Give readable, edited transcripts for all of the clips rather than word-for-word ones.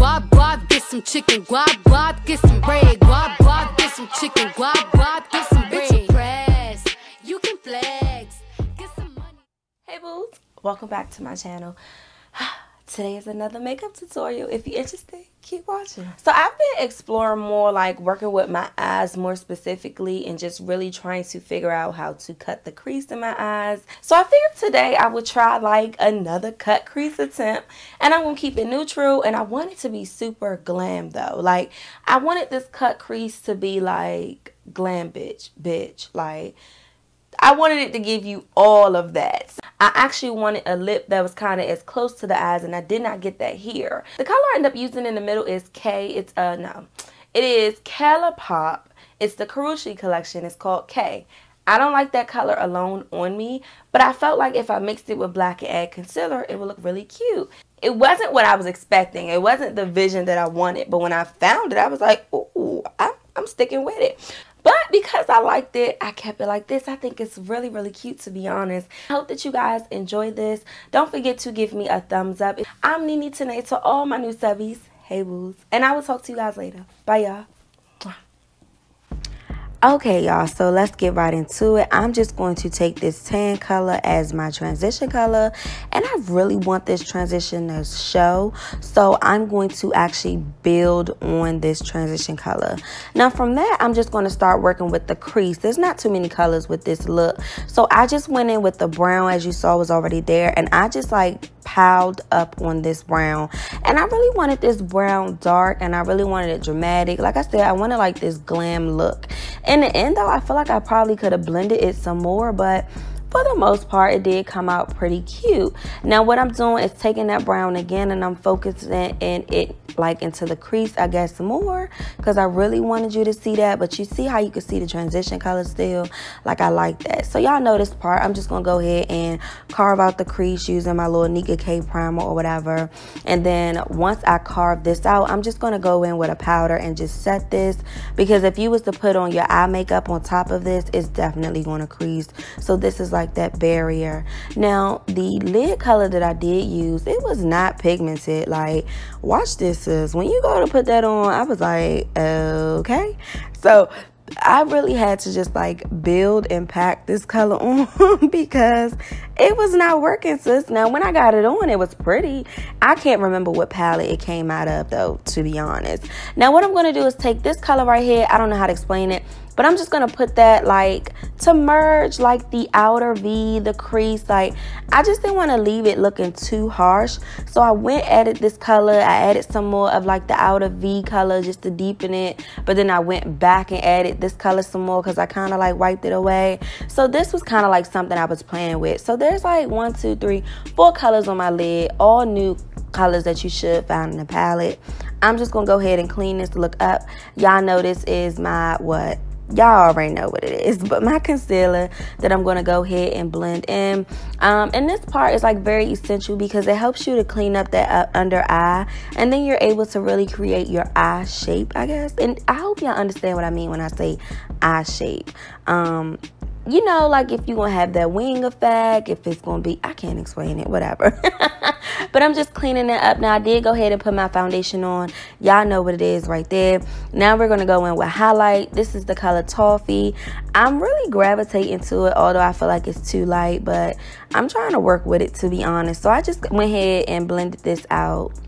guap, guap, get some chicken, guap, guap, get some bread, guap, guap, get some chicken, guap, guap, get some bread. Bitch, press, you can flex, get some money. Hey boots, welcome back to my channel. Today is another makeup tutorial. If you're interested, keep watching. So I've been exploring more, like working with my eyes more specifically, and just really trying to figure out how to cut the crease in my eyes. So I figured today I would try like another cut crease attempt, and I'm gonna keep it neutral, and I want it to be super glam though. Like I wanted this cut crease to be like glam bitch. Like I wanted it to give you all of that. I actually wanted a lip that was kind of as close to the eyes, and I did not get that here. The color I ended up using in the middle is it is Colourpop. It's the Karrueche collection. It's called K. I don't like that color alone on me, but I felt like if I mixed it with black and add concealer, it would look really cute. It wasn't what I was expecting. It wasn't the vision that I wanted, but when I found it, I was like, ooh, I'm sticking with it. But because I liked it, I kept it like this. I think it's really, really cute, to be honest. I hope that you guys enjoy this. Don't forget to give me a thumbs up. I'm Nene Tanae to all my new subbies. Hey, boos. And I will talk to you guys later. Bye, y'all. Okay, y'all, so let's get right into it. I'm just going to take this tan color as my transition color, and I really want this transition to show, so I'm going to actually build on this transition color. Now from that, I'm just going to start working with the crease. There's not too many colors with this look, so I just went in with the brown, as you saw was already there, and I just like piled up on this brown. And I really wanted this brown dark, and I really wanted it dramatic. Like I said, I wanted like this glam look. In the end though, I feel like I probably could have blended it some more, but for the most part, it did come out pretty cute. Now what I'm doing is taking that brown again, and I'm focusing in it like into the crease, I guess, more, because I really wanted you to see that. But you see how you can see the transition color still? Like I like that. So y'all know this part. I'm just gonna go ahead and carve out the crease using my little Nika K primer or whatever. And then once I carve this out, I'm just gonna go in with a powder and just set this, because if you was to put on your eye makeup on top of this, it's definitely gonna crease. So this is like that barrier. Now the lid color that I did use, it was not pigmented. Like watch this. When you go to put that on, I was like, okay. So I really had to just like build and pack this color on because it was not working, sis. Now when I got it on, it was pretty. I can't remember what palette it came out of though, to be honest. Now what I'm going to do is take this color right here. I don't know how to explain it, but I'm just going to put that like to merge like the outer V, the crease. Like I just didn't want to leave it looking too harsh. So I went added this color. I added some more of like the outer V color just to deepen it. But then I went back and added this color some more because I kind of like wiped it away. So this was kind of like something I was playing with. So there's like 1, 2, 3, 4 colors on my lid. All new colors that you should find in the palette. I'm just going to go ahead and clean this look up. Y'all know this is my what? Y'all already know what it is, but my concealer that I'm going to go ahead and blend in. And this part is like very essential because it helps you to clean up that under eye, and then you're able to really create your eye shape, I guess. And I hope y'all understand what I mean when I say eye shape. You know, like if you're going to have that wing effect, if it's going to be, I can't explain it, whatever. But I'm just cleaning it up. Now, I did go ahead and put my foundation on. Y'all know what it is right there. Now, we're going to go in with highlight. This is the color Toffee. I'm really gravitating to it, although I feel like it's too light. But I'm trying to work with it, to be honest. So, I just went ahead and blended this out.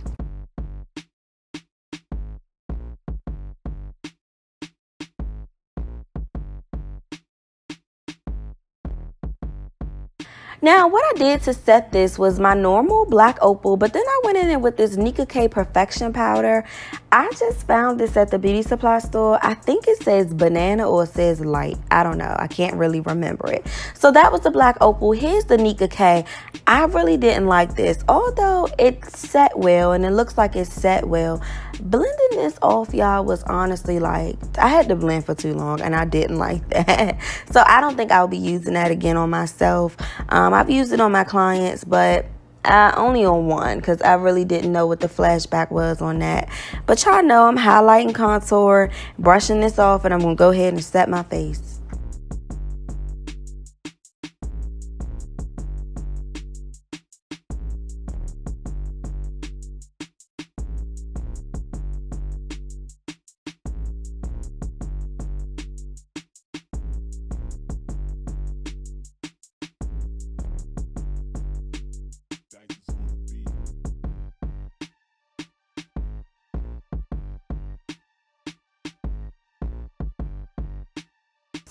Now, what I did to set this was my normal black opal, but then I went in with this Nika K Perfection powder. I just found this at the beauty supply store. I think it says banana or it says light. I don't know. I can't really remember it. So that was the black opal. Here's the Nika K. I really didn't like this, although it set well, and it looks like it set well. Blending this off, y'all, was honestly like, I had to blend for too long, and I didn't like that. So I don't think I'll be using that again on myself. I've used it on my clients, but only on one, because I really didn't know what the flashback was on that. But y'all know I'm highlighting, contour, brushing this off, and I'm going to go ahead and set my face.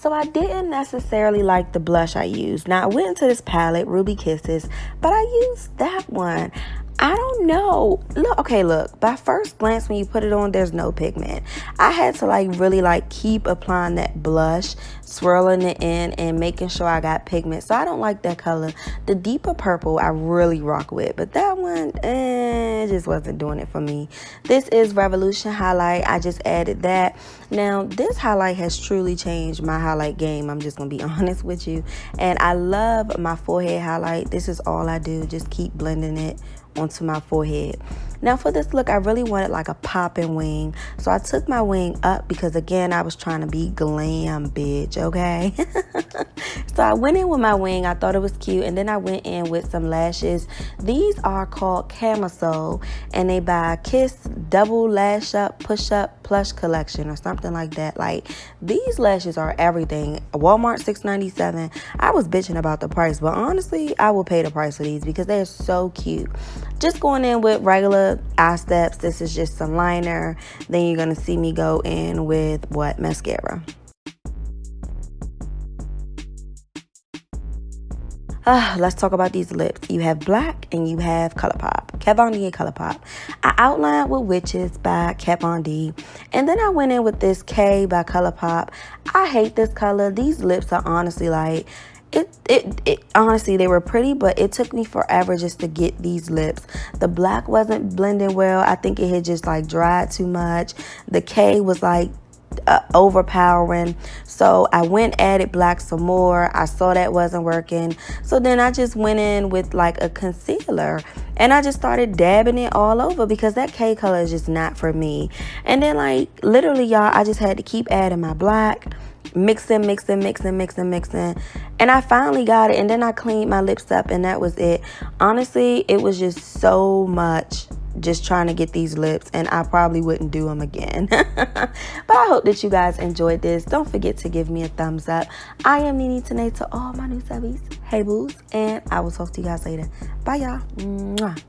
So I didn't necessarily like the blush I used. Now I went into this palette, Ruby Kisses, but I used that one. I don't know. Look, by first glance when you put it on, there's no pigment. I had to really keep applying that blush, swirling it in and making sure I got pigment. So I don't like that color. The deeper purple I really rock with, but that one it just wasn't doing it for me. This is Revolution highlight. I just added that. Now this highlight has truly changed my highlight game. I'm just gonna be honest with you, and I love my forehead highlight. This is all I do, just keep blending it onto my forehead. Now for this look, I really wanted like a popping wing, so I took my wing up because again I was trying to be glam, bitch, okay? So I went in with my wing. I thought it was cute, and then I went in with some lashes. These are called Camisole, and they by Kiss Double Lash Up Push Up Plush Collection or something like that. Like, these lashes are everything. Walmart $6.97. I was bitching about the price, but honestly I will pay the price for these because they're so cute. Just going in with regular eye steps. This is just some liner. Then you're gonna see me go in with what? Mascara. Let's talk about these lips. You have black and you have Colourpop. Kat Von D and Colourpop. I outlined with Witches by Kat Von D. And then I went in with this K by Colourpop. I hate this color. These lips are honestly like, honestly, they were pretty, but it took me forever just to get these lips. The black wasn't blending well. I think it had just like dried too much. The K was like overpowering, so I went added black some more. I saw that wasn't working, so then I just went in with like a concealer and I just started dabbing it all over because that K color is just not for me. And then like literally, y'all, I just had to keep adding my black, mixing, and I finally got it. And then I cleaned my lips up and that was it. Honestly, it was just so much just trying to get these lips, and I probably wouldn't do them again. But I hope that you guys enjoyed this. Don't forget to give me a thumbs up. I am Nene Tanae to all my new subbies. Hey boos, and I will talk to you guys later. Bye y'all. Mwah.